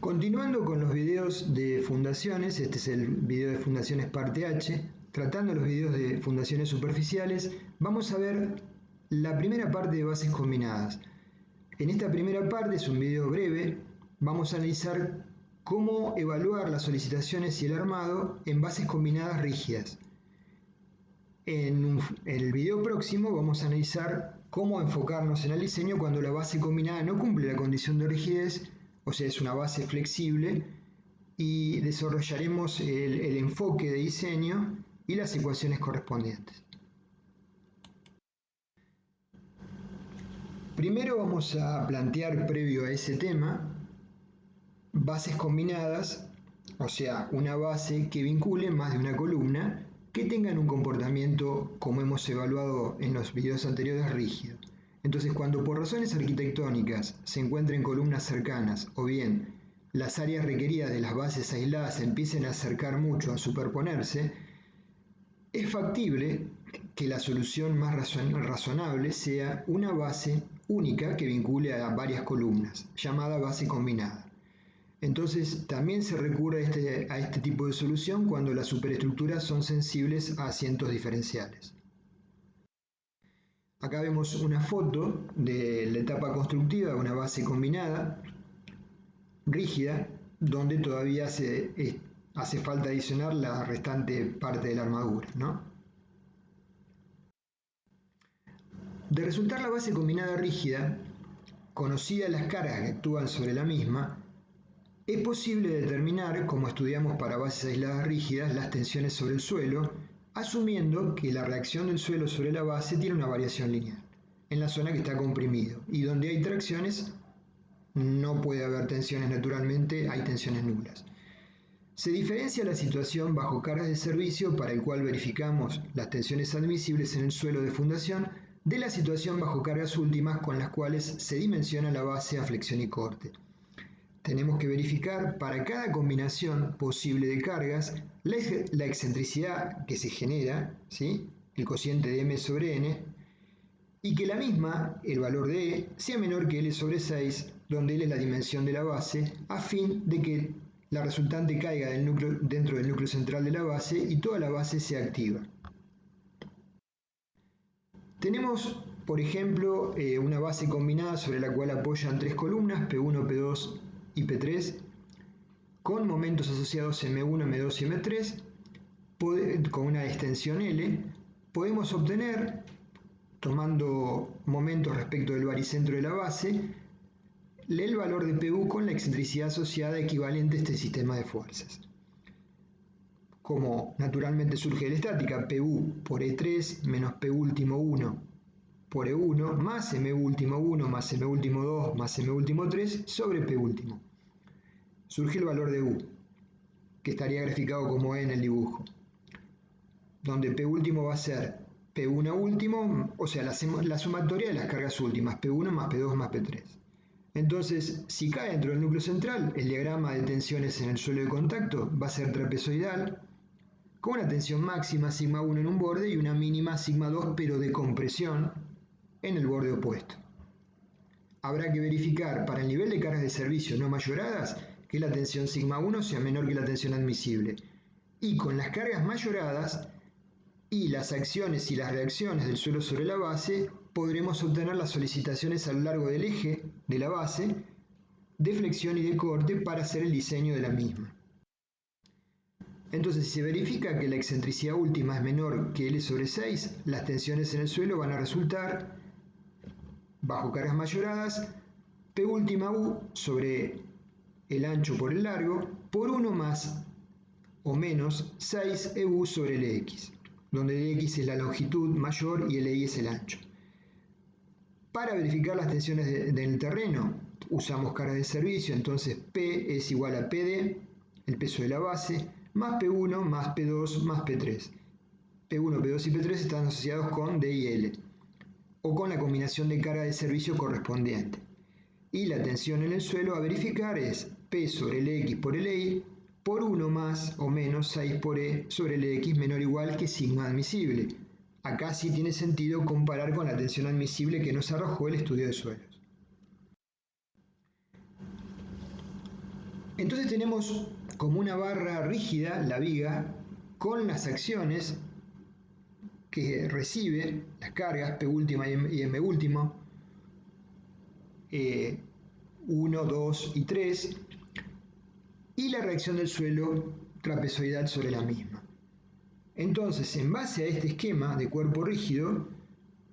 Continuando con los videos de fundaciones, este es el video de fundaciones parte H, tratando los videos de fundaciones superficiales, vamos a ver la primera parte de bases combinadas. En esta primera parte, es un video breve, vamos a analizar cómo evaluar las solicitaciones y el armado en bases combinadas rígidas. En el video próximo vamos a analizar cómo enfocarnos en el diseño cuando la base combinada no cumple la condición de rigidez, o sea, es una base flexible, y desarrollaremos el enfoque de diseño y las ecuaciones correspondientes. Primero vamos a plantear, previo a ese tema, bases combinadas, o sea, una base que vincule más de una columna que tengan un comportamiento, como hemos evaluado en los videos anteriores, rígido. Entonces, cuando por razones arquitectónicas se encuentren columnas cercanas o bien las áreas requeridas de las bases aisladas se empiecen a acercar mucho, a superponerse, es factible que la solución más razonable sea una base única que vincule a varias columnas, llamada base combinada. Entonces, también se recurre a este tipo de solución cuando las superestructuras son sensibles a asientos diferenciales. Acá vemos una foto de la etapa constructiva de una base combinada, rígida, donde todavía hace falta adicionar la restante parte de la armadura, ¿no? De resultar la base combinada rígida, conocidas las cargas que actúan sobre la misma, es posible determinar, como estudiamos para bases aisladas rígidas, las tensiones sobre el suelo, asumiendo que la reacción del suelo sobre la base tiene una variación lineal, en la zona que está comprimido, y donde hay tracciones no puede haber tensiones naturalmente, hay tensiones nulas. Se diferencia la situación bajo cargas de servicio, para el cual verificamos las tensiones admisibles en el suelo de fundación, de la situación bajo cargas últimas, con las cuales se dimensiona la base a flexión y corte. Tenemos que verificar para cada combinación posible de cargas la excentricidad que se genera, ¿sí? El cociente de m sobre n, y que la misma, el valor de E, sea menor que L sobre 6, donde L es la dimensión de la base, a fin de que la resultante caiga dentro del núcleo central de la base y toda la base sea activa. Tenemos, por ejemplo, una base combinada sobre la cual apoyan tres columnas, P1, P2 y P3, con momentos asociados M1, M2 y M3, con una extensión L. Podemos obtener, tomando momentos respecto del baricentro de la base, el valor de PU con la excentricidad asociada equivalente a este sistema de fuerzas. Como naturalmente surge de la estática, PU por E3 menos P último 1 por E1 más M último 1 más M último 2 más M último 3 sobre P último. Surge el valor de U, que estaría graficado como E en el dibujo, donde P último va a ser P1 último, o sea, la sumatoria de las cargas últimas, P1 más P2 más P3. Entonces, si cae dentro del núcleo central, el diagrama de tensiones en el suelo de contacto va a ser trapezoidal, con una tensión máxima sigma 1 en un borde y una mínima sigma 2, pero de compresión, en el borde opuesto. Habrá que verificar para el nivel de cargas de servicio no mayoradas que la tensión sigma 1 sea menor que la tensión admisible, y con las cargas mayoradas y las acciones y las reacciones del suelo sobre la base, podremos obtener las solicitaciones a lo largo del eje de la base, de flexión y de corte, para hacer el diseño de la misma. Entonces, si se verifica que la excentricidad última es menor que L sobre 6, las tensiones en el suelo van a resultar, bajo cargas mayoradas, P última U sobre el ancho por el largo, por 1 más o menos 6 EU sobre LX, donde LX es la longitud mayor y LI es el ancho. Para verificar las tensiones del terreno, usamos cargas de servicio, entonces P es igual a PD, el peso de la base, más P1 más P2 más P3. P1, P2 y P3 están asociados con D y L, o con la combinación de carga de servicio correspondiente. Y la tensión en el suelo a verificar es P sobre LX por LI, por 1 más o menos 6 por E sobre LX menor o igual que sigma admisible. Acá sí tiene sentido comparar con la tensión admisible que nos arrojó el estudio de suelos. Entonces tenemos como una barra rígida la viga con las acciones que recibe, las cargas P última y M último, 1, 2 y 3, y la reacción del suelo trapezoidal sobre la misma. Entonces, en base a este esquema de cuerpo rígido,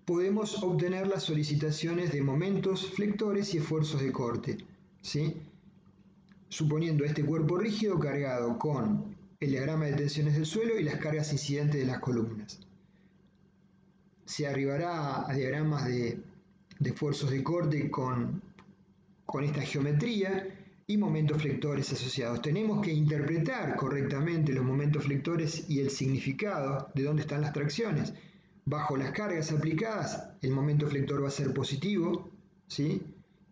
podemos obtener las solicitaciones de momentos flectores y esfuerzos de corte, ¿sí? Suponiendo este cuerpo rígido cargado con el diagrama de tensiones del suelo y las cargas incidentes de las columnas. Se arribará a diagramas de esfuerzos de corte con esta geometría y momentos flectores asociados. Tenemos que interpretar correctamente los momentos flectores y el significado de dónde están las tracciones. Bajo las cargas aplicadas, el momento flector va a ser positivo, ¿sí?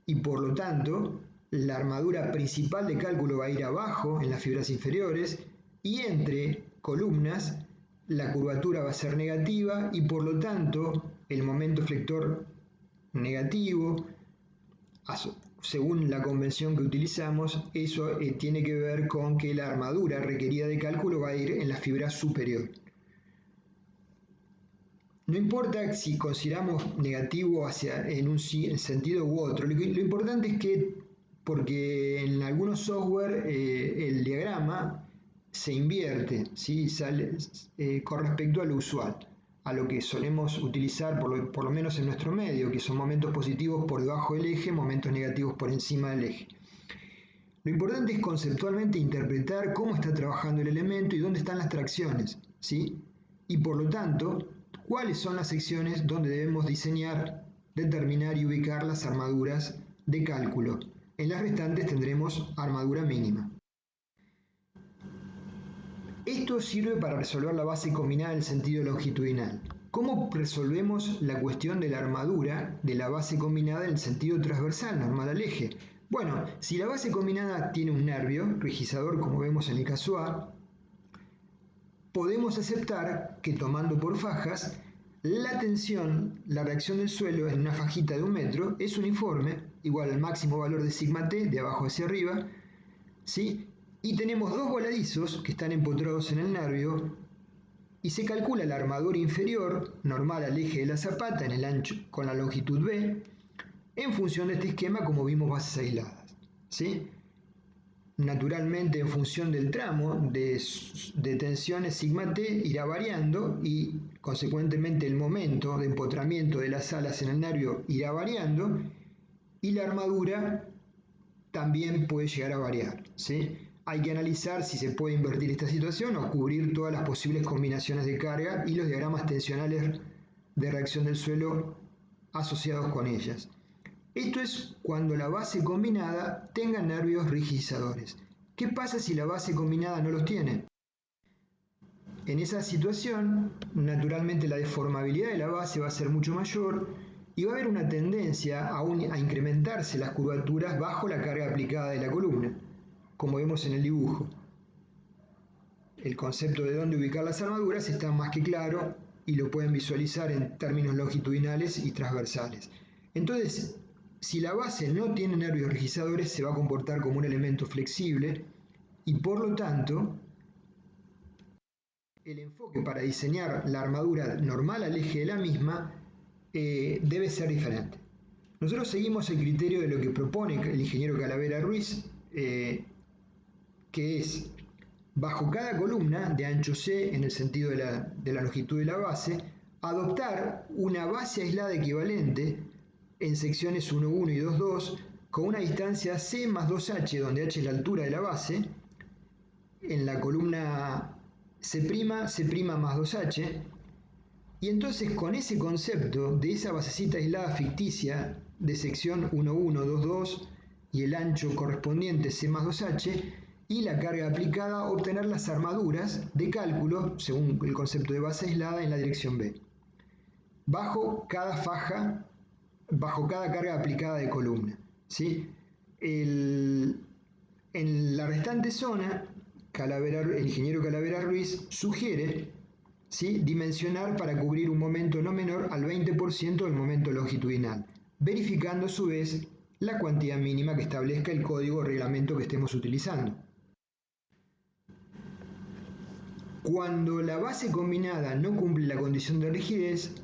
Y por lo tanto, la armadura principal de cálculo va a ir abajo en las fibras inferiores y entre columnas la curvatura va a ser negativa y por lo tanto el momento flector negativo, según la convención que utilizamos, eso tiene que ver con que la armadura requerida de cálculo va a ir en la fibra superior. No importa si consideramos negativo en un sentido u otro, lo importante es que, porque en algunos software el diagrama se invierte, ¿sí? Con respecto a lo usual, a lo que solemos utilizar por lo menos en nuestro medio, que son momentos positivos por debajo del eje, momentos negativos por encima del eje. Lo importante es conceptualmente interpretar cómo está trabajando el elemento y dónde están las tracciones, ¿sí? Y por lo tanto, cuáles son las secciones donde debemos diseñar, determinar y ubicar las armaduras de cálculo. En las restantes tendremos armadura mínima. Esto sirve para resolver la base combinada en el sentido longitudinal. ¿Cómo resolvemos la cuestión de la armadura de la base combinada en el sentido transversal, normal al eje? Bueno, si la base combinada tiene un nervio rigizador, como vemos en el caso A, podemos aceptar que tomando por fajas, la tensión, la reacción del suelo en una fajita de 1 metro es uniforme, igual al máximo valor de sigma t, de abajo hacia arriba, ¿sí? Y tenemos dos voladizos que están empotrados en el nervio y se calcula la armadura inferior, normal al eje de la zapata, en el ancho con la longitud B, en función de este esquema como vimos bases aisladas, ¿sí? Naturalmente, en función del tramo de tensiones sigma t irá variando y consecuentemente el momento de empotramiento de las alas en el nervio irá variando y la armadura también puede llegar a variar, ¿sí? Hay que analizar si se puede invertir esta situación o cubrir todas las posibles combinaciones de carga y los diagramas tensionales de reacción del suelo asociados con ellas. Esto es cuando la base combinada tenga nervios rigidizadores. ¿Qué pasa si la base combinada no los tiene? En esa situación, naturalmente la deformabilidad de la base va a ser mucho mayor y va a haber una tendencia a incrementarse las curvaturas bajo la carga aplicada de la columna, como vemos en el dibujo. El concepto de dónde ubicar las armaduras está más que claro y lo pueden visualizar en términos longitudinales y transversales. Entonces, si la base no tiene nervios rigidizadores, se va a comportar como un elemento flexible y por lo tanto, el enfoque para diseñar la armadura normal al eje de la misma debe ser diferente. Nosotros seguimos el criterio de lo que propone el ingeniero Calavera Ruiz, que es, bajo cada columna de ancho C, en el sentido de la longitud de la base, adoptar una base aislada equivalente en secciones 1,1 y 2,2 con una distancia C más 2H, donde H es la altura de la base, en la columna C', C' más 2H, y entonces con ese concepto de esa basecita aislada ficticia de sección 1,1, 2,2 y el ancho correspondiente C más 2H, y la carga aplicada, obtener las armaduras de cálculo, según el concepto de base aislada, en la dirección B, bajo cada carga aplicada de columna, ¿sí? En la restante zona, el ingeniero Calavera Ruiz sugiere, ¿sí?, dimensionar para cubrir un momento no menor al 20% del momento longitudinal, verificando a su vez la cuantía mínima que establezca el código o reglamento que estemos utilizando. Cuando la base combinada no cumple la condición de rigidez,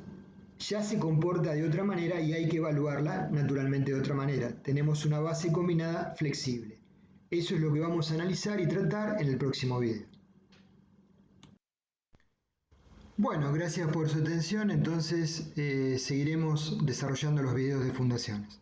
ya se comporta de otra manera y hay que evaluarla naturalmente de otra manera. Tenemos una base combinada flexible. Eso es lo que vamos a analizar y tratar en el próximo video. Bueno, gracias por su atención. Entonces seguiremos desarrollando los videos de fundaciones.